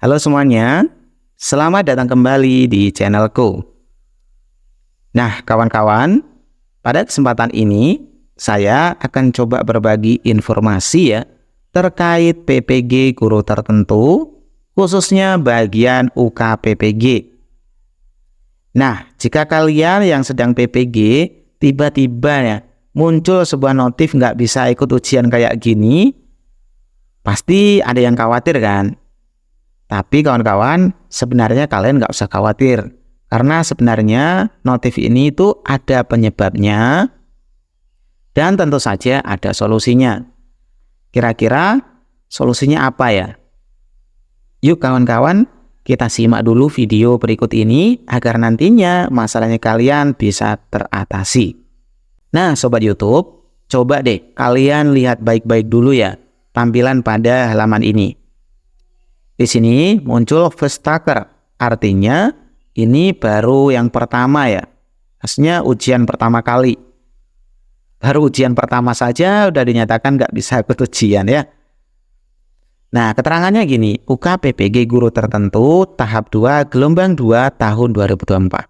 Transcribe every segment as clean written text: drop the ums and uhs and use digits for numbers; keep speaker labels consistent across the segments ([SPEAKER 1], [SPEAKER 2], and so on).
[SPEAKER 1] Halo semuanya, selamat datang kembali di channelku. Nah kawan-kawan, pada kesempatan ini saya akan coba berbagi informasi ya terkait PPG guru tertentu, khususnya bagian UKPPG. Nah, jika kalian yang sedang PPG tiba-tiba ya muncul sebuah notif nggak bisa ikut ujian kayak gini, pasti ada yang khawatir kan? Tapi kawan-kawan, sebenarnya kalian nggak usah khawatir. Karena sebenarnya notif ini itu ada penyebabnya dan tentu saja ada solusinya. Kira-kira solusinya apa ya? Yuk kawan-kawan, kita simak dulu video berikut ini agar nantinya masalahnya kalian bisa teratasi. Nah Sobat YouTube, coba deh kalian lihat baik-baik dulu ya tampilan pada halaman ini. Di sini muncul first taker, artinya ini baru yang pertama ya. Maksudnya ujian pertama kali. Baru ujian pertama saja udah dinyatakan nggak bisa ikut ujian ya. Nah keterangannya gini, UKPPG guru tertentu tahap 2 gelombang 2 tahun 2024.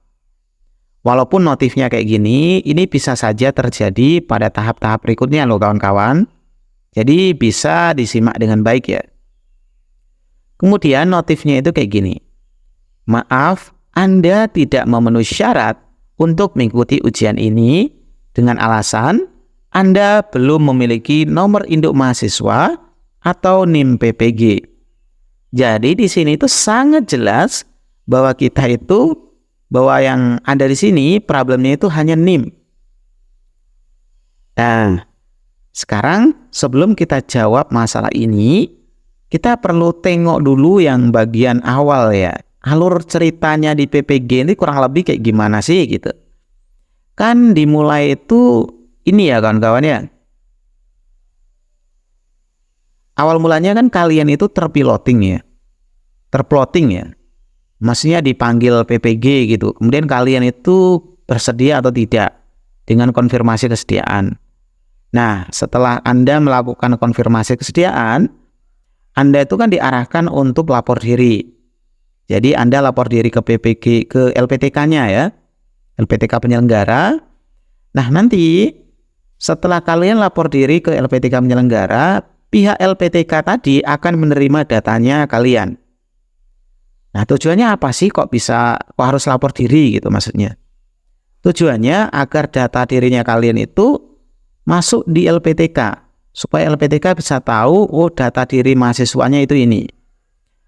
[SPEAKER 1] Walaupun notifnya kayak gini, ini bisa saja terjadi pada tahap-tahap berikutnya loh kawan-kawan. Jadi bisa disimak dengan baik ya. Kemudian notifnya itu kayak gini. Maaf, Anda tidak memenuhi syarat untuk mengikuti ujian ini dengan alasan Anda belum memiliki nomor induk mahasiswa atau NIM PPG. Jadi di sini itu sangat jelas bahwa bahwa yang ada di sini problemnya itu hanya NIM. Nah, sekarang sebelum kita jawab masalah ini, kita perlu tengok dulu yang bagian awal ya. Alur ceritanya di PPG ini kurang lebih kayak gimana sih gitu. Kan dimulai itu ini ya kawan-kawan ya. Awal mulanya kan kalian itu terplotting ya. Maksudnya dipanggil PPG gitu. Kemudian kalian itu bersedia atau tidak dengan konfirmasi kesediaan. Nah, setelah Anda melakukan konfirmasi kesediaan, Anda itu kan diarahkan untuk lapor diri. Jadi Anda lapor diri ke PPG, ke LPTK-nya ya. LPTK penyelenggara. Nah nanti setelah kalian lapor diri ke LPTK penyelenggara, pihak LPTK tadi akan menerima datanya kalian. Nah tujuannya apa sih kok harus lapor diri gitu maksudnya? Tujuannya agar data dirinya kalian itu masuk di LPTK. Supaya LPTK bisa tahu, oh data diri mahasiswanya itu ini.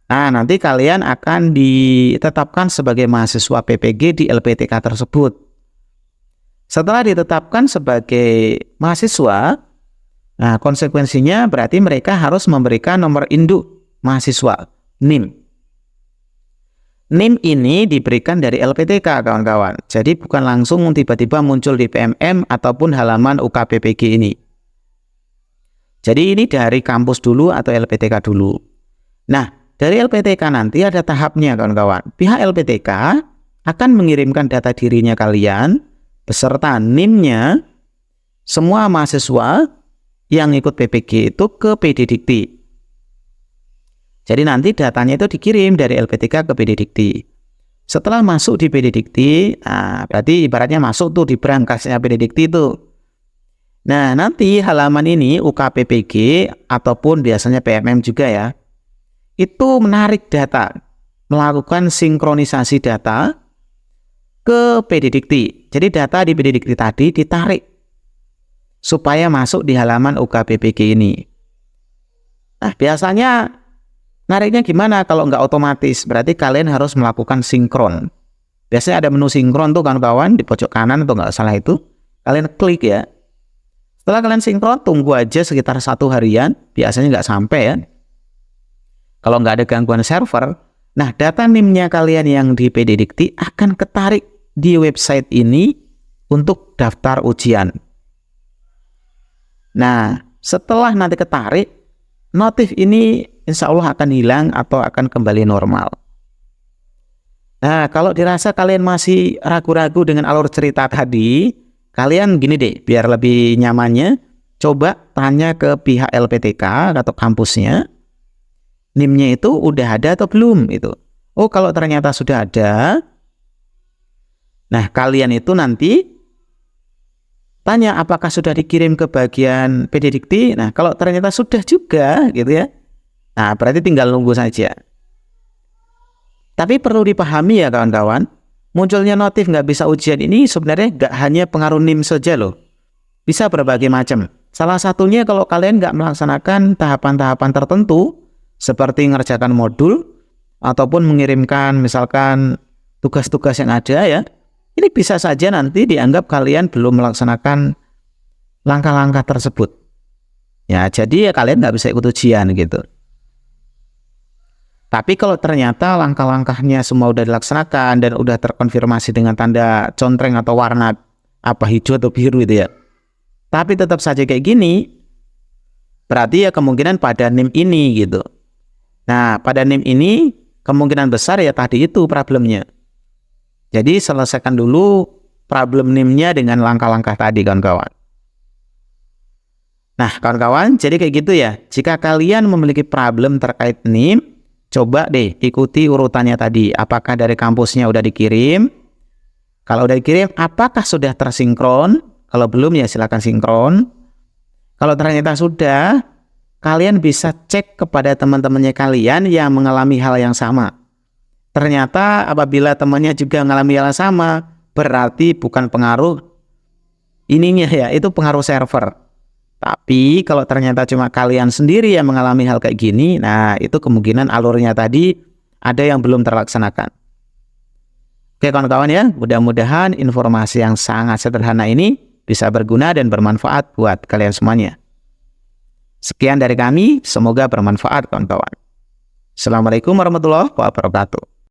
[SPEAKER 1] Nah, nanti kalian akan ditetapkan sebagai mahasiswa PPG di LPTK tersebut. Setelah ditetapkan sebagai mahasiswa, nah konsekuensinya berarti mereka harus memberikan nomor induk mahasiswa, NIM. NIM ini diberikan dari LPTK, kawan-kawan. Jadi bukan langsung tiba-tiba muncul di PMM ataupun halaman UKPPG ini. Jadi ini dari kampus dulu atau LPTK dulu. Nah, dari LPTK nanti ada tahapnya kawan-kawan. Pihak LPTK akan mengirimkan data dirinya kalian beserta NIM-nya semua mahasiswa yang ikut PPG itu ke PD Dikti. Jadi nanti datanya itu dikirim dari LPTK ke PD Dikti. Setelah masuk di PD Dikti, nah berarti ibaratnya masuk tuh di berangkasnya PD Dikti itu. Nah, nanti halaman ini UKPPG ataupun biasanya PMM juga ya, itu menarik data, melakukan sinkronisasi data ke PD Dikti. Jadi data di PD Dikti tadi ditarik supaya masuk di halaman UKPPG ini. Nah, biasanya nariknya gimana kalau nggak otomatis? Berarti kalian harus melakukan sinkron. Biasanya ada menu sinkron tuh kawan-kawan di pojok kanan atau nggak salah itu. Kalian klik ya. Setelah kalian sinkron, tunggu aja sekitar 1 harian, biasanya nggak sampai ya. Kalau nggak ada gangguan server, nah data NIM-nya kalian yang di PD Dikti akan ketarik di website ini untuk daftar ujian. Nah, setelah nanti ketarik, notif ini insya Allah akan hilang atau akan kembali normal. Nah, kalau dirasa kalian masih ragu-ragu dengan alur cerita tadi, kalian gini deh, biar lebih nyamannya, coba tanya ke pihak LPTK atau kampusnya. NIM-nya itu udah ada atau belum itu. Oh, kalau ternyata sudah ada, nah kalian itu nanti tanya apakah sudah dikirim ke bagian PD Dikti. Nah, kalau ternyata sudah juga gitu ya. Nah, berarti tinggal nunggu saja. Tapi perlu dipahami ya kawan-kawan, munculnya notif nggak bisa ujian ini sebenarnya nggak hanya pengaruh NIM saja loh. Bisa berbagai macam. Salah satunya kalau kalian nggak melaksanakan tahapan-tahapan tertentu, seperti mengerjakan modul, ataupun mengirimkan misalkan tugas-tugas yang ada ya, ini bisa saja nanti dianggap kalian belum melaksanakan langkah-langkah tersebut. Ya, jadi ya kalian nggak bisa ikut ujian gitu. Tapi kalau ternyata langkah-langkahnya semua udah dilaksanakan dan udah terkonfirmasi dengan tanda contreng atau warna apa hijau atau biru itu ya, tapi tetap saja kayak gini, berarti ya kemungkinan pada NIM ini gitu. Nah, pada NIM ini kemungkinan besar ya tadi itu problemnya. Jadi selesaikan dulu problem NIM-nya dengan langkah-langkah tadi kawan-kawan. Nah kawan-kawan, jadi kayak gitu ya. Jika kalian memiliki problem terkait NIM, coba deh ikuti urutannya tadi. Apakah dari kampusnya udah dikirim? Kalau udah dikirim, apakah sudah tersinkron? Kalau belum ya silakan sinkron. Kalau ternyata sudah, kalian bisa cek kepada teman-temannya kalian yang mengalami hal yang sama. Ternyata apabila temannya juga mengalami hal yang sama, berarti bukan pengaruh ininya ya, itu pengaruh server. Tapi kalau ternyata cuma kalian sendiri yang mengalami hal kayak gini, nah itu kemungkinan alurnya tadi ada yang belum terlaksanakan. Oke kawan-kawan ya, mudah-mudahan informasi yang sangat sederhana ini bisa berguna dan bermanfaat buat kalian semuanya. Sekian dari kami, semoga bermanfaat kawan-kawan. Assalamualaikum warahmatullahi wabarakatuh.